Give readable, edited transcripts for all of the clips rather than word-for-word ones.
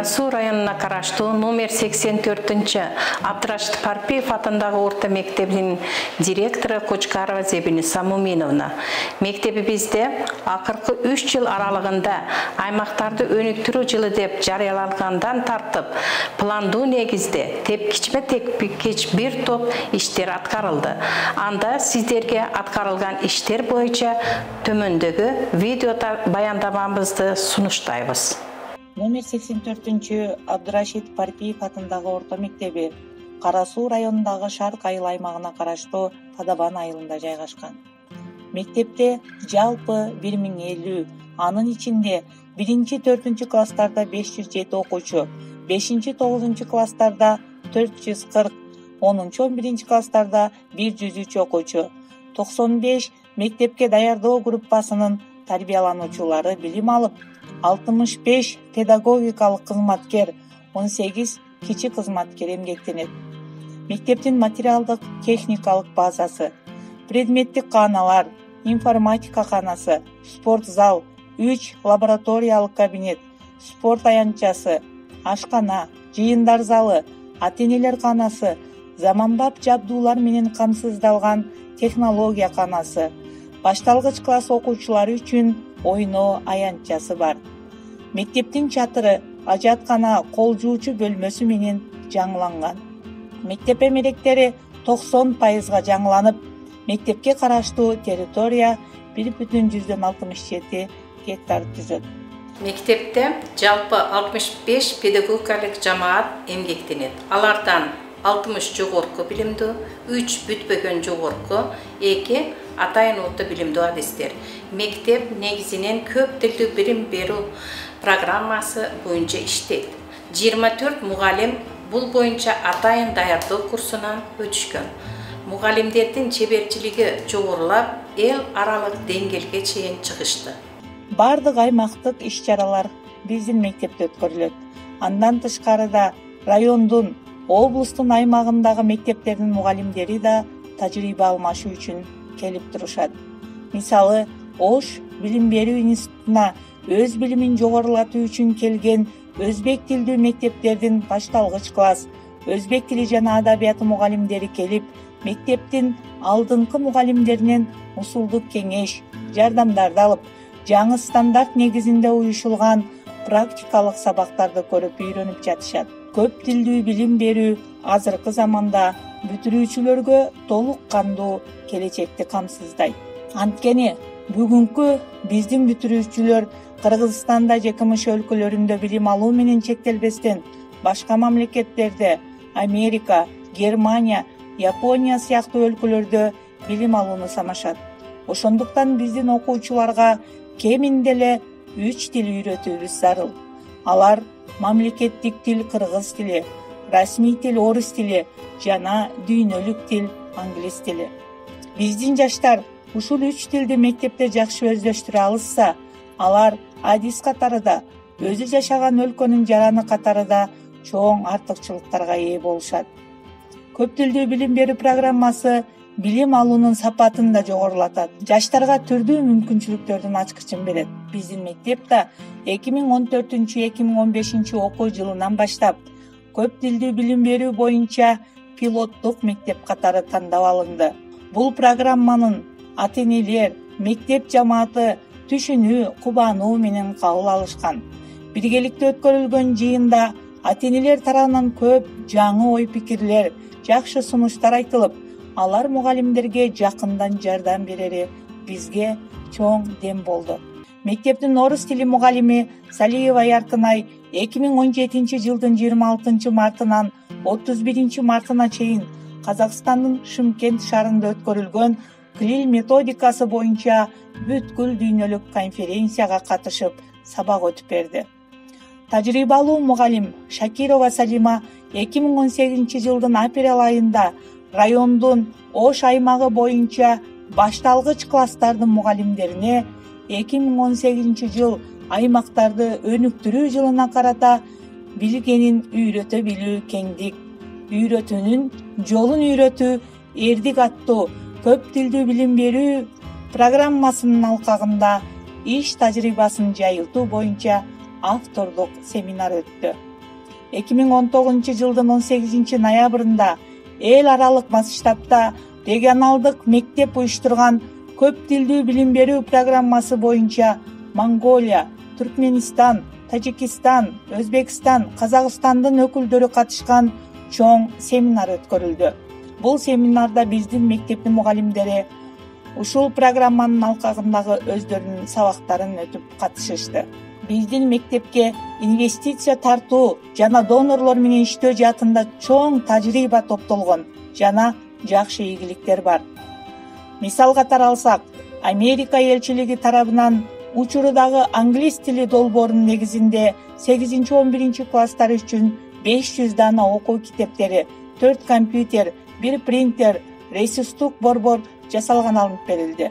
Кара-Суу районуна караштуу номер 84 Абдрашит Парпиев атындагы орто мектебинин директору Кочкарова Зебини Самуминовна. Мектебибизде акыркы 3 жыл аралыгында аймактарды өнүктүрүү жылы деп жарыялангандан тартып, пландуу негизде тепкичме-тепкич бир топ иштер аткарылды. Анда сиздерге аткарылган иштер боюнча төмөндөгү видео баяндамабызды сунуштайбыз. Номер 84 Абдрашит Парпиев атындагы орто мектеби Кара-Суу районундагы Шарк айыл аймагына караштуу Кадабан айылында жайгашкан. Мектепте жалпы 1050, анын ичинде 1-4 класстарда 507 окуучу, 5-9 класстарда 440, 10-11 класстарда 103 окуучу, 95 мектепке даярдоо группасынын тарбиялануучулары билим алып, 65 педагогикалык кызматкер, 18 кичи кызматкер эмгектенет. Мектептин материалдык техникалык базасы, предметтик кааналар, информатика канасы, спорт зал, 3 лабораториялык кабинет, спорт аянтчасы, ашкана, жыйындар залы, ата-энелер канасы, заманбап жабдуулар менен камсыздалган технология канасы, башталгыч класс окуучулары үчүн ойноо аянтчасы бар. Мектептин чатыры ажаткана кол жуучу бөлмөсү менен жаңыланган. Мектеп эмеректери 90% жаңыланып, мектепке караштуу территория 1,67 гектар түзөт. Мектепте жалпы 65 педагогикалык жамаат эмгектенет. Алардан 60 жогорку билимдүү, 3 бүтпөгөн жогорку, 2 атайын орто билимдүү адистер. Мектеп негизинен көп тилдүү билим берүү программасы боюнча иштейт. 24 мугалим бул боюнча атайын даярдоо курсунан өтүшкөн. Мугалимдердин чеберчилиги жогорулап, эл аралык деңгээлге чейин чыгышты. Бардык аймактык иш-чаралар биздин мектепте өткөрүлөт. Андан тышкары да райондун, облустун аймагындагы мектептердин мугалимдери да тажрыйба алмашуу үчүн келип турушат. Мисалы, Ош билим берүү институтуна өз билимин жогорулатуу үчүн келген өзбек тилдүү мектептердин башталгыч класс, өзбек тили жана адабияты мугалимдери келип, мектептин алдыңкы мугалимдеринен усулдук кеңеш, жардамдарды алып, жаңы стандарт негизинде уюшулган практикалык сабактарды көрүп үйрөнүп жатышат. Көп тилдүү билим берүү азыркы заманда бүтүрүүчүлөргө толук кандуу келечекти камсыздайт. Анткени бүгүнкү биздин бүтүрүүчүлөр Кыргызстанда же КМШ өлкөлөрүндө билим алуу менен чектелбестен, башка мамлекеттерде, Америка, Германия, Япония сыяктуу өлкөлөрдө билим алууну санашат. Ошондуктан биздин окуучуларга кеминде эле 3 тил үйрөтүүбүз зарыл. Алар мамлекеттик тил кыргыз тили, расмий тил орус тили жана дүйнөлүк тил англис тили. Биздин жаштар ушул 3 тилди мектепте жакшы өздөштүрө алышса, алар адис катарында, өзү жашаган өлкөнүн жараны катарында чоң артыкчылыктарга ээ болушат. Көп тилдүү билим берүү программасы билим алуунун сапатын да жогорулатат. Жаштарга түрдүү мүмкүнчүлүктөрдүн ачкычын берет. Биздин мектепте 2014-2015 окуу жылынан баштап көп тилдүү билим берүү боюнча пилоттук мектеп катары тандап алынды. Бул программанын ата-энелер, мектеп жамааты түшүнүү, кубануу менен кабыл алышкан. Биргеликте өткөрүлгөн жыйында ата-энелер тарабынан көп жаңы ой пикирлер, жакшы сунуштар айтылып, алар мугалимдерге жакындан жардам берери бизге чоң дем болду. Мектептин орус тили мугалими Салиева Яркынай 2017 жылдын 26 мартынан 31 мартына чейин Казакстандын Шымкент шаарында өткөрүлгөн Крил методикасы боюнча бүткүл дүйнөлүк конференцияга катышып, сабак өтүп берди. Тажрыйбалуу мугалим Шакирова Салима 2018 жылдын апрель айында райондун Ош аймагы боюнча башталгыч класстардын мугалимдерине 2018 жыл аймактарды өнүктүрүү жылына карата билгенин үйрөтө билүү кеңдик, үйрөтүүнүн жолун үйрөтүү эрдик аттуу көп тилдүү билим берүү программасынын алкагында иш тажрыйбасын жайылтуу боюнча авторлук семинар өттү. 2019-жылдын 18-ноябрында эл аралык масштабта регионалдык мектеп уюштурган көп тилдүү билим берүү программасы боюнча Монголия, Түркменистан, Тажикистан, Өзбекстан, Казакстандын өкүлдөрү катышкан чоң семинар өткөрүлдү. Бул семинарда биздин мектептин мугалимдери ушул программанын алкагындагы өздөрүнүн сабактарын өтүп катышышты. Биздин мектепке инвестиция тартуу жана донорлор менен иштөө жаатында чоң тажрыйба топтолгон жана жакшы ийгиликтер бар. Мисал катары алсак, Америка элчилиги тарабынан учурдагы англис тили долбоорунун негизинде 8-11 класстар үчүн 500 дана окуу китептери, 4 компьютер, 1 принтер, ресурстук борбор жасалган алынып берилди.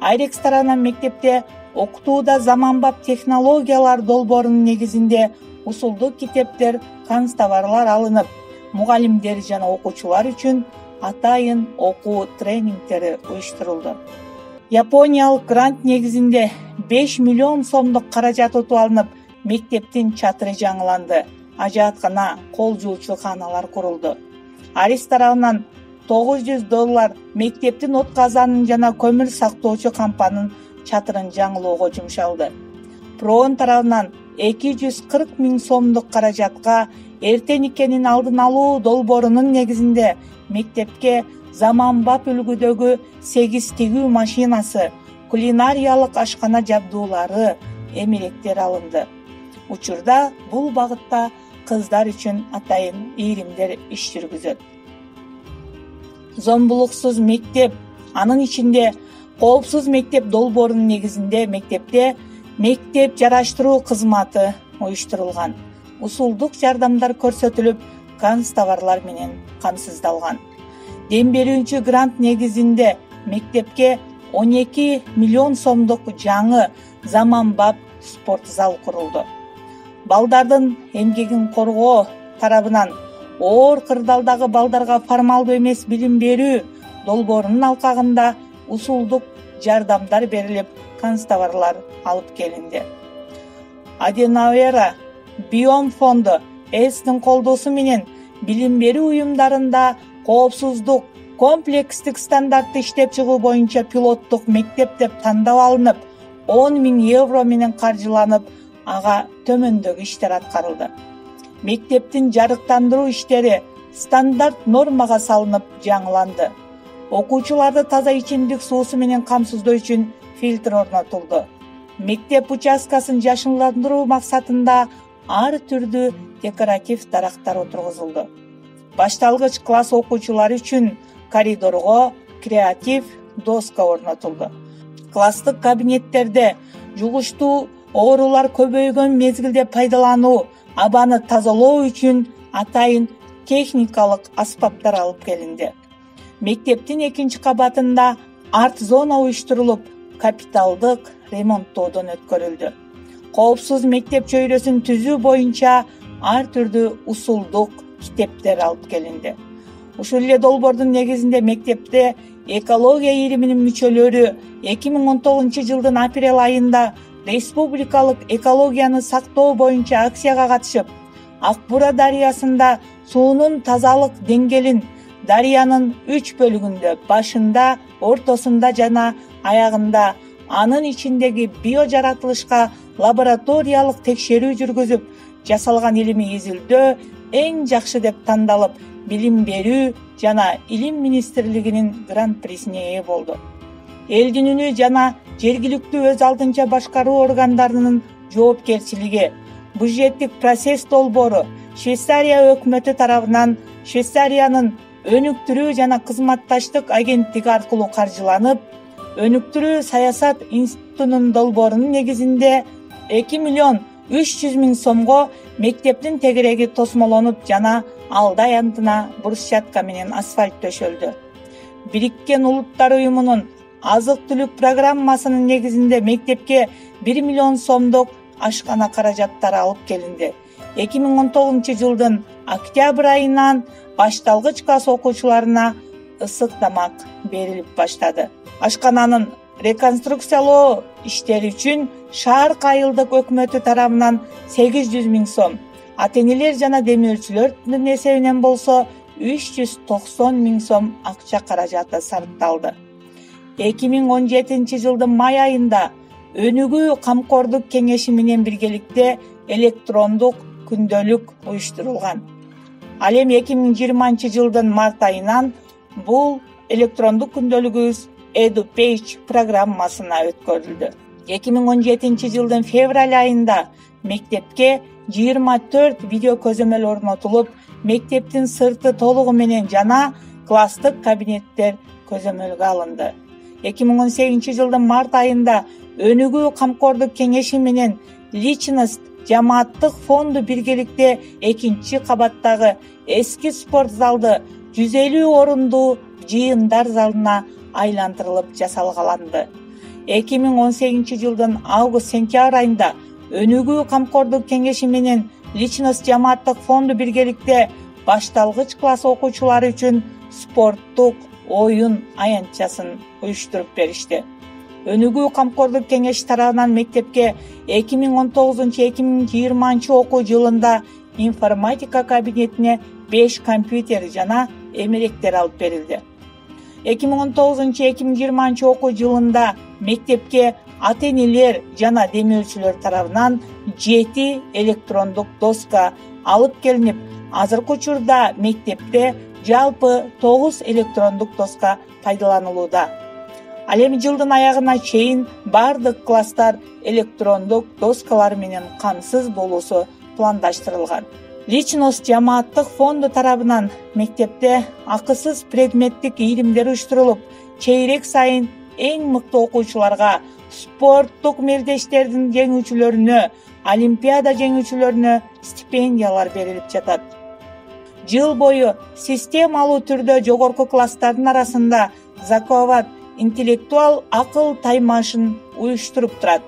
Айрекс тарабынан мектепте окутууда заманбап технологиялар долбоорунун негизинде усулдук китептер, канцтоварлар алынып, мугалимдер жана окуучулар үчүн атайын окуу тренингтери уюштурулду. Япониялык грант негизинде 5 миллион сомдук каражат утуп алынып, мектептин чатыры жаңыланды. Ажааткана, кол жуучу кааналар курулду. Арис тарабынан $900 мектептин от казанын жана көмүр сактоочу кампанын чатырын жаңылоого жумшалды. Проон тарабынан 240 000 сомдук каражатка эрте никенин алдын алуу долбоорунун негизинде мектепке заманбап үлгүдөгү 8 тигүү машинасы, кулинариялык ашкана жабдуулары, эмеректер алынды. Учурда бул багытта кыздар үчүн атайын ийримдер иш жүргүзөт. Зомбулуксуз мектеп, анын ичинде коопсуз мектеп долбоорунун негизинде мектепте мектеп жараштыруу кызматы уюштурулган. Усулдук жардамдар көрсөтүлүп, канцтоварлар менен камсыздалган. Дем берүүчү грант негизинде мектепке 12 миллион сомдук жаңы заманбап спорт зал курулду. Балдардын эмгегин коргоо тарабынан оор кырдаалдагы балдарга формалдуу эмес билим берүү долбоорунун алкагында усулдук жардамдар берилип, канцтоварлар алып келинди. Аденауэра Биом фонду ЭСтин колдоосу менен билим берүү уюмдарында коопсуздук, комплекстик стандартты иштеп чыгуу боюнча пилоттук мектеп деп тандап алынып, 10 000 евро менен каржыланып, ага төмөндөгү иштер аткарылды. Мектептин жарыктандыруу иштери стандарт нормага салынып жаңыланды. Окуучуларды таза ичимдик суусу менен камсыздоо үчүн фильтр орнотулду. Мектеп участкасын жашылдандыруу максатында ар түрдүү декоратив дарактар отургузулду. Башталгыч класс окуучулары үчүн коридорго креатив доска орнотулду. Класстык кабинеттерде жугуштуу оорулар көбөйгөн мезгилде пайдалануу, абаны тазалоо үчүн атайын техникалык аспаптар алып келинди. Мектептин 2 кабатында арт зона уюштурулуп, капиталдык ремонттоодон өткөрүлдү. Коопсуз мектеп чөйрөсүн түзүү боюнча ар түрдүү усулдук китептер алып келинди. Ушул эле долбоордун негизинде мектепте экология ийриминин мүчөлөрү 2019-жылдын апрель айында республикалык экологияны сактоо боюнча акцияга катышып, Ак Бура дарыясында суунун тазалык деңгээлин дарыянын 3 бөлүгүндө, башында, ортосунда жана аягында, анын ичиндеги биожаратылышка лабораториялык текшерүү жүргүзүп, жасалган илимий изилдөө эң жакшы деп тандалып, билим берүү жана илим министрлигинин гран-присине ээ болду. Элдин үнү жана жергиликтүү өз алдынча башкаруу органдарынын жоопкерчилиги, бюджеттик процесс долбоору Швейцария өкмөтү тарабынан Швейцариянын өнүктүрүү жана кызматташтык агенттиги аркылуу каржыланып, өнүктүрүү саясат институтунун долбоорунун негизинде 2 миллион 300 000 сомго мектептин тегереги тосмолонуп жана алды аянтына брусчатка менен асфальт төшөлдү. Бириккен Улуттар уюмунун азык-түлүк программасынын негизинде мектепке 1 миллион сомдук ашкана каражаттары алып келинди. 2019-жылдын октябрь айынан башталгыч класс окуучуларына ысык тамак берилип баштады. Ашкананын реконструкциялоо иштери үчүн шаар кайылдык өкмөтү тарабынан 800 000 сом, Ата-энелер жана демөөрчүлөрдүн эсебинен болсо 390 миң сом акча каражаты сарпталды. 2017 жылдын май айында Өнүгүү камкордук кеңеши менен биргеликте электрондук күндөлүк уюштурулган. Ал эми 2020 жылдын март айынан бул электрондук күндөлүгүбүз EduPage программасына өткөрүлдү. 2017 жылдын февраль айында мектепке 24 видео көзөмөл орнотулуп, мектептин сырты толугу менен жана класстык кабинеттер көзөмөлгө алынды. 2018 жылдын март айында Өнүгүү камкордук кеңеши менен Личность жамааттык фонду биргеликте 2 кабаттагы эски спорт залды 150 орундуу жыйындар залына айлантырылып жасалгаланды. 2018 жылдын август-сентябрь айында Өнүгүү камкордук кеңеши менен Личность жамааттык фонду биргеликте башталгыч класс окуучулары үчүн спорттук оюн аянтчасын уюштуруп беришти. Өнүгүү камкордук кеңеши тарабынан мектепке 2019-2020 окуу жылында информатика кабинетине 5 компьютер жана эмеректер алып берилди. 2019-2020 окуу жылында мектепке ата-энелер жана демөөрчүлөр тарабынан 7 электрондук доска алып келинип, азыркы учурда мектепте жалпы 9 электрондук доска пайдаланылууда. Ал эми жылдын аягына чейин бардык класстар электрондук доскалар менен камсыз болуусу пландаштырылган. Личность жамааттык фонду тарабынан мектепте акысыз предметтик ийримдер уюштурулуп, чейрек сайын эң мыкты окуучуларга, спорттук мелдештердин жеңүүчүлөрүнө, олимпиада жеңүүчүлөрүнө стипендиялар берилип жатат. Жыл бою системалуу түрдө жогорку класстардын арасында заковат интеллектуал акыл таймашын уюштуруп турат.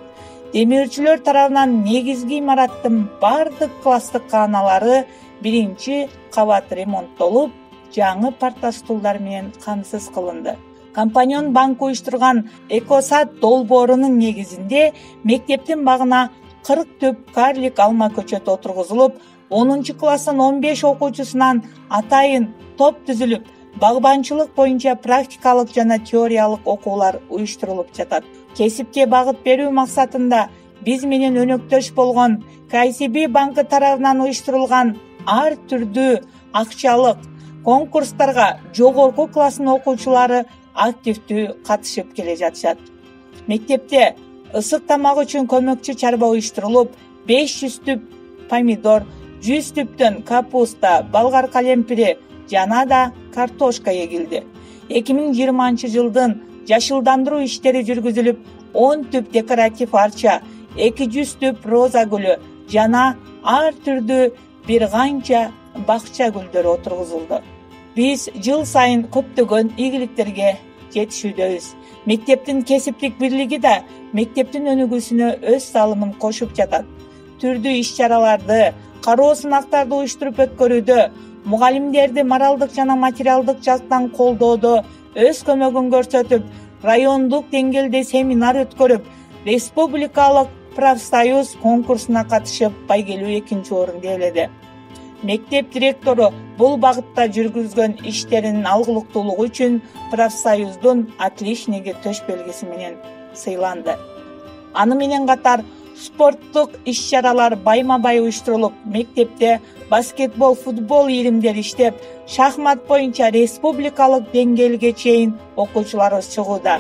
Демөөрчүлөр тарабынан негизги имараттын бардык класстык кааналары 1-кабат ремонттолуп, жаңы парта стулдар менен камсыз кылынды. Компаньон банк уюштурган Экосад долбоорунун негизинде мектептин багына 40 түп карлик алма көчөтү отургузулуп, 10-класстын 15 окуучусунан атайын топ түзүлүп, багбанчылык боюнча практикалык жана теориялык окуулар уюштурулуп жатат. Кесипке багыт берүү максатында биз менен өнөктөш болгон KCB банкы тарабынан уюштурулган ар түрдүү акчалык конкурстарга жогорку класстын окуучулары активдүү катышып келе жатышат. Мектепте ысык тамак үчүн көмөкчү чарба уюштурулуп, 500 түп помидор, 100 түптөн капуста, болгар калемпири жана да картошка эгилди. 2020 жылдын жашылдандыруу иштери жүргүзүлүп, 10 түп декоратив арча, 200 түп роза гүлү жана ар түрдүү бир канча бакча гүлдөрү отургузулду. Биз жыл сайын көптөгөн ийгиликтерге жетишүүдөбүз. Мектептин кесиптик бирлиги да мектептин өнүгүүсүнө өз салымын кошуп жатат. Түрдүү иш-чараларды, кароо сынактарды уюштуруп өткөрүүдө, мугалимдерди моралдык жана материалдык жактан колдоодо өз көмөгүн көрсөтүп, райондук деңгээлде семинар өткөрүп, республикалык профсоюз конкурсуна катышып, байгелүү 2 орунду ээледи. Мектеп директору бул багытта жүргүзгөн иштеринин алгылыктуулугу үчүн профсоюздун отличниги төш белгиси менен сыйланды. Аны менен катар спорттук иш-чаралар байма-бай уюштурулуп, мектепте баскетбол, футбол ийримдери иштеп, шахмат боюнча республикалык деңгээлге чейин окуучуларыбыз чыгууда.